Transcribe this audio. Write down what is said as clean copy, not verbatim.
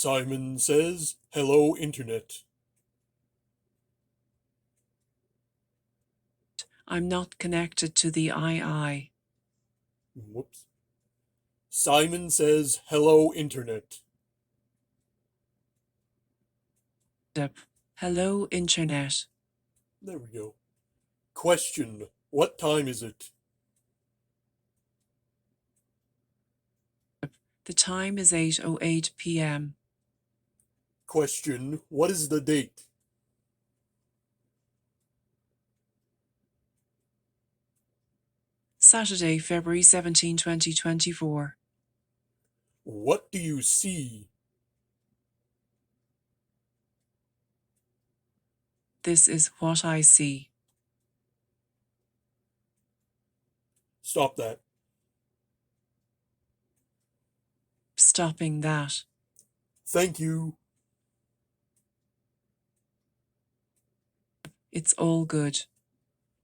Simon says, "Hello, Internet." I'm not connected to the II. Whoops. Simon says, "Hello, Internet." Hello, Internet. There we go. Question, what time is it? The time is 8:08 p.m. Question, what is the date? Saturday, February 17, 2024. What do you see? This is what I see. Stop that. Stopping that. Thank you. It's all good.